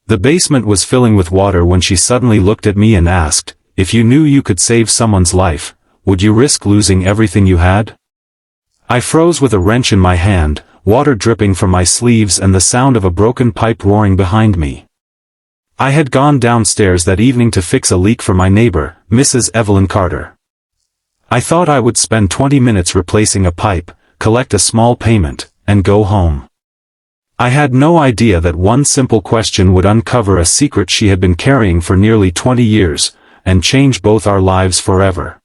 The basement was filling with water when she suddenly looked at me and asked, "If you knew you could save someone's life, would you risk losing everything you had?" I froze with a wrench in my hand, water dripping from my sleeves and the sound of a broken pipe roaring behind me. I had gone downstairs that evening to fix a leak for my neighbor, Mrs. Evelyn Carter. I thought I would spend 20 minutes replacing a pipe, collect a small payment, and go home. I had no idea that one simple question would uncover a secret she had been carrying for nearly 20 years, and change both our lives forever.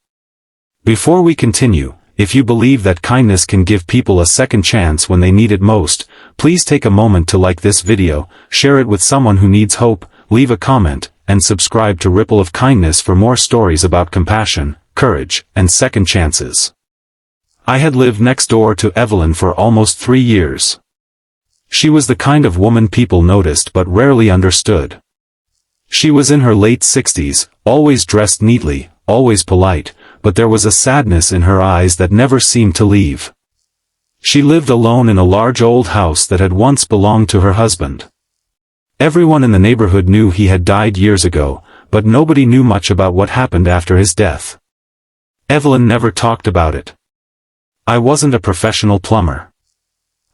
Before we continue, if you believe that kindness can give people a second chance when they need it most, please take a moment to like this video, share it with someone who needs hope, leave a comment, and subscribe to Ripple of Kindness for more stories about compassion, courage, and second chances. I had lived next door to Evelyn for almost 3 years. She was the kind of woman people noticed but rarely understood. She was in her late 60s, always dressed neatly, always polite, but there was a sadness in her eyes that never seemed to leave. She lived alone in a large old house that had once belonged to her husband. Everyone in the neighborhood knew he had died years ago, but nobody knew much about what happened after his death. Evelyn never talked about it. I wasn't a professional plumber.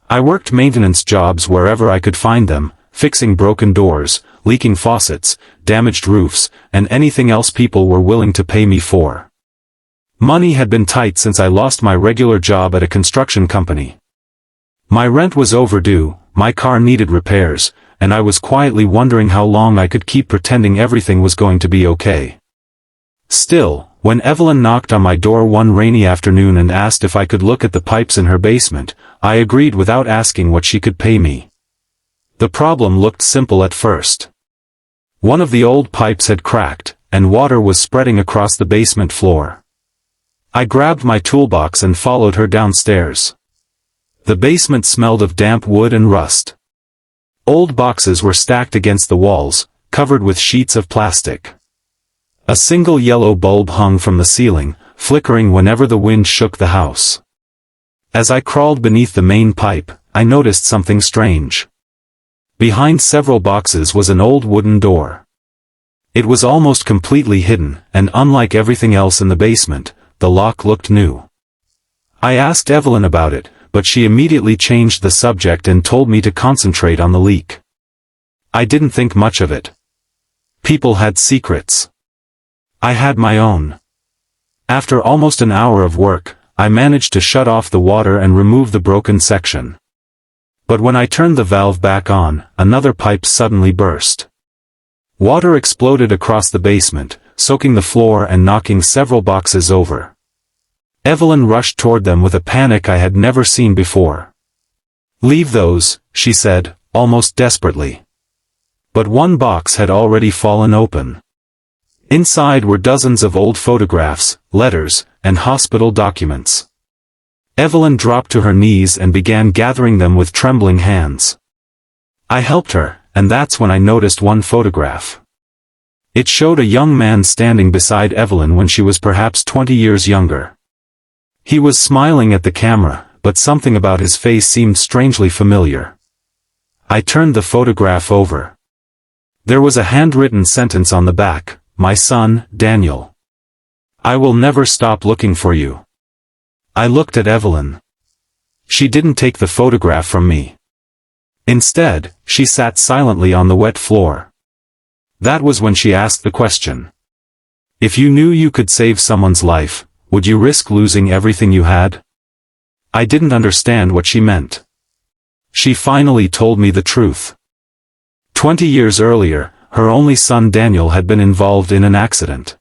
I worked maintenance jobs wherever I could find them, fixing broken doors, leaking faucets, damaged roofs, and anything else people were willing to pay me for. Money had been tight since I lost my regular job at a construction company. My rent was overdue, my car needed repairs, and I was quietly wondering how long I could keep pretending everything was going to be okay. Still, when Evelyn knocked on my door one rainy afternoon and asked if I could look at the pipes in her basement, I agreed without asking what she could pay me. The problem looked simple at first. One of the old pipes had cracked, and water was spreading across the basement floor. I grabbed my toolbox and followed her downstairs. The basement smelled of damp wood and rust. Old boxes were stacked against the walls, covered with sheets of plastic. A single yellow bulb hung from the ceiling, flickering whenever the wind shook the house. As I crawled beneath the main pipe, I noticed something strange. Behind several boxes was an old wooden door. It was almost completely hidden, and unlike everything else in the basement, the lock looked new. I asked Evelyn about it, but she immediately changed the subject and told me to concentrate on the leak. I didn't think much of it. People had secrets. I had my own. After almost an hour of work, I managed to shut off the water and remove the broken section. But when I turned the valve back on, another pipe suddenly burst. Water exploded across the basement, soaking the floor and knocking several boxes over. Evelyn rushed toward them with a panic I had never seen before. "Leave those," she said, almost desperately. But one box had already fallen open. Inside were dozens of old photographs, letters, and hospital documents. Evelyn dropped to her knees and began gathering them with trembling hands. I helped her, and that's when I noticed one photograph. It showed a young man standing beside Evelyn when she was perhaps 20 years younger. He was smiling at the camera, but something about his face seemed strangely familiar. I turned the photograph over. There was a handwritten sentence on the back, "My son, Daniel. I will never stop looking for you." I looked at Evelyn. She didn't take the photograph from me. Instead, she sat silently on the wet floor. That was when she asked the question. "If you knew you could save someone's life, would you risk losing everything you had?" I didn't understand what she meant. She finally told me the truth. 20 years earlier, her only son Daniel had been involved in an accident.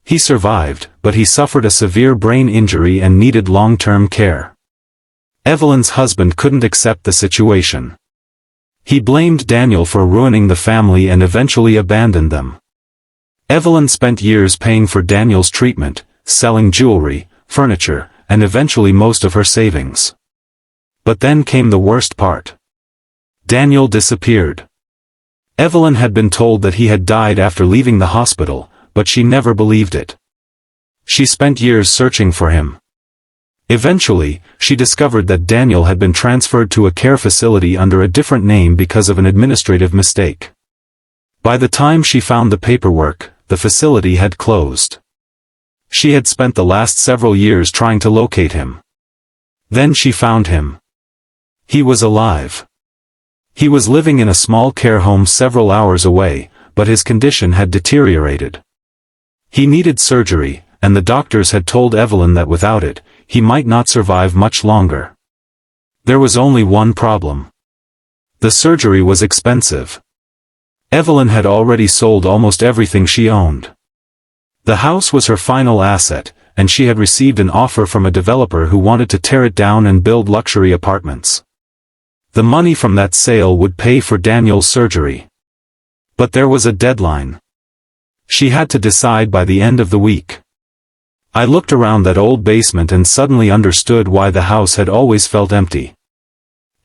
He survived, but he suffered a severe brain injury and needed long-term care. Evelyn's husband couldn't accept the situation. He blamed Daniel for ruining the family and eventually abandoned them. Evelyn spent years paying for Daniel's treatment, selling jewelry, furniture, and eventually most of her savings. But then came the worst part. Daniel disappeared. Evelyn had been told that he had died after leaving the hospital, but she never believed it. She spent years searching for him. Eventually, she discovered that Daniel had been transferred to a care facility under a different name because of an administrative mistake. By the time she found the paperwork, the facility had closed. She had spent the last several years trying to locate him. Then she found him. He was alive. He was living in a small care home several hours away, but his condition had deteriorated. He needed surgery, and the doctors had told Evelyn that without it, he might not survive much longer. There was only one problem. The surgery was expensive. Evelyn had already sold almost everything she owned. The house was her final asset, and she had received an offer from a developer who wanted to tear it down and build luxury apartments. The money from that sale would pay for Daniel's surgery. But there was a deadline. She had to decide by the end of the week. I looked around that old basement and suddenly understood why the house had always felt empty.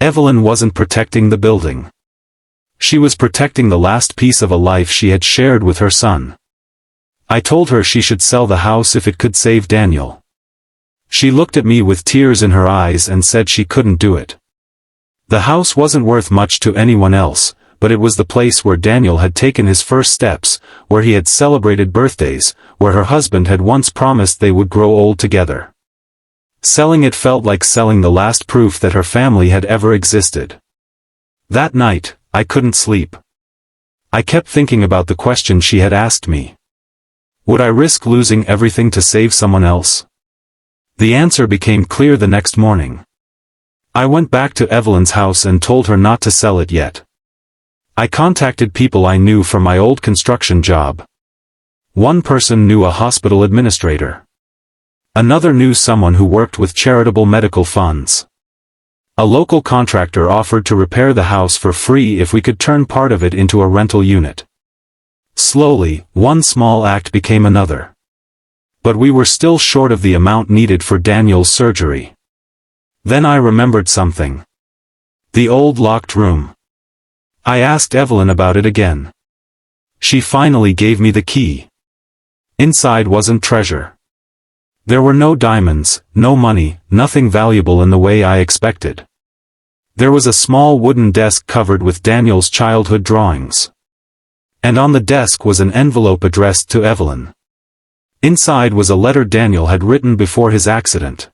Evelyn wasn't protecting the building. She was protecting the last piece of a life she had shared with her son. I told her she should sell the house if it could save Daniel. She looked at me with tears in her eyes and said she couldn't do it. The house wasn't worth much to anyone else, but it was the place where Daniel had taken his first steps, where he had celebrated birthdays, where her husband had once promised they would grow old together. Selling it felt like selling the last proof that her family had ever existed. That night, I couldn't sleep. I kept thinking about the question she had asked me. Would I risk losing everything to save someone else? The answer became clear the next morning. I went back to Evelyn's house and told her not to sell it yet. I contacted people I knew from my old construction job. One person knew a hospital administrator. Another knew someone who worked with charitable medical funds. A local contractor offered to repair the house for free if we could turn part of it into a rental unit. Slowly, one small act became another. But we were still short of the amount needed for Daniel's surgery. Then I remembered something. The old locked room. I asked Evelyn about it again. She finally gave me the key. Inside wasn't treasure. There were no diamonds, no money, nothing valuable in the way I expected. There was a small wooden desk covered with Daniel's childhood drawings. And on the desk was an envelope addressed to Evelyn. Inside was a letter Daniel had written before his accident.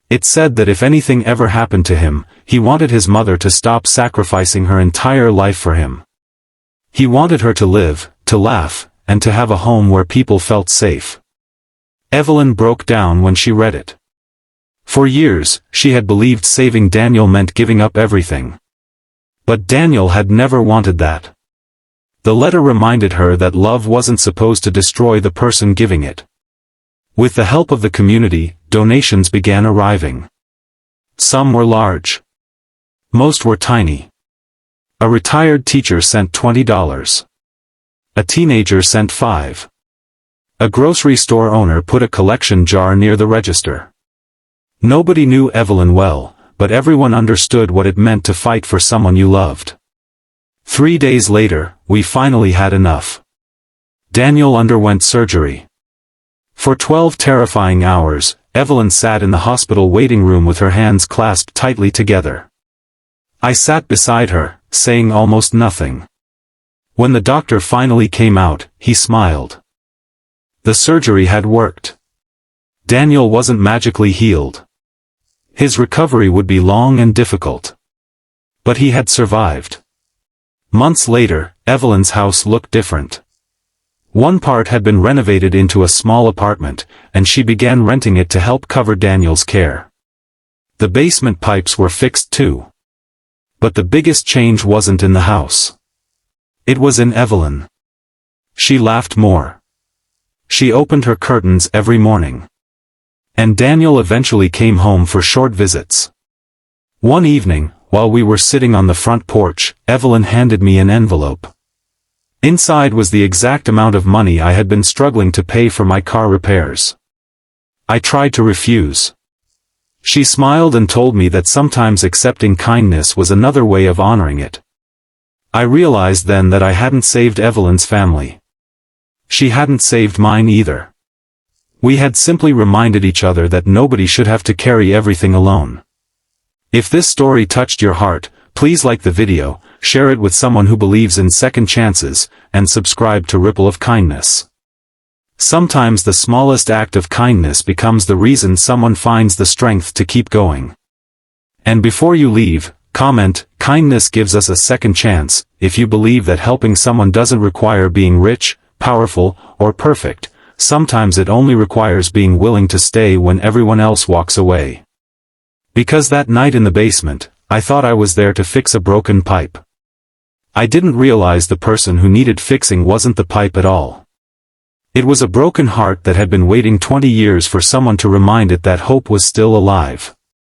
It said that if anything ever happened to him, he wanted his mother to stop sacrificing her entire life for him. He wanted her to live, to laugh, and to have a home where people felt safe. Evelyn broke down when she read it. For years, she had believed saving Daniel meant giving up everything. But Daniel had never wanted that. The letter reminded her that love wasn't supposed to destroy the person giving it. With the help of the community, donations began arriving. Some were large. Most were tiny. A retired teacher sent $20. A teenager sent $5. A grocery store owner put a collection jar near the register. Nobody knew Evelyn well, but everyone understood what it meant to fight for someone you loved. 3 days later, we finally had enough. Daniel underwent surgery. For 12 terrifying hours, Evelyn sat in the hospital waiting room with her hands clasped tightly together. I sat beside her, saying almost nothing. When the doctor finally came out, he smiled. The surgery had worked. Daniel wasn't magically healed. His recovery would be long and difficult. But he had survived. Months later, Evelyn's house looked different. One part had been renovated into a small apartment, and she began renting it to help cover Daniel's care. The basement pipes were fixed too. But the biggest change wasn't in the house. It was in Evelyn. She laughed more. She opened her curtains every morning. And Daniel eventually came home for short visits. One evening, while we were sitting on the front porch, Evelyn handed me an envelope. Inside was the exact amount of money I had been struggling to pay for my car repairs. I tried to refuse. She smiled and told me that sometimes accepting kindness was another way of honoring it. I realized then that I hadn't saved Evelyn's family. She hadn't saved mine either. We had simply reminded each other that nobody should have to carry everything alone. If this story touched your heart, please like the video, share it with someone who believes in second chances, and subscribe to Ripple of Kindness. Sometimes the smallest act of kindness becomes the reason someone finds the strength to keep going. And before you leave, comment, kindness gives us a second chance. If you believe that helping someone doesn't require being rich, powerful, or perfect, sometimes it only requires being willing to stay when everyone else walks away. Because that night in the basement, I thought I was there to fix a broken pipe. I didn't realize the person who needed fixing wasn't the pipe at all. It was a broken heart that had been waiting 20 years for someone to remind it that hope was still alive.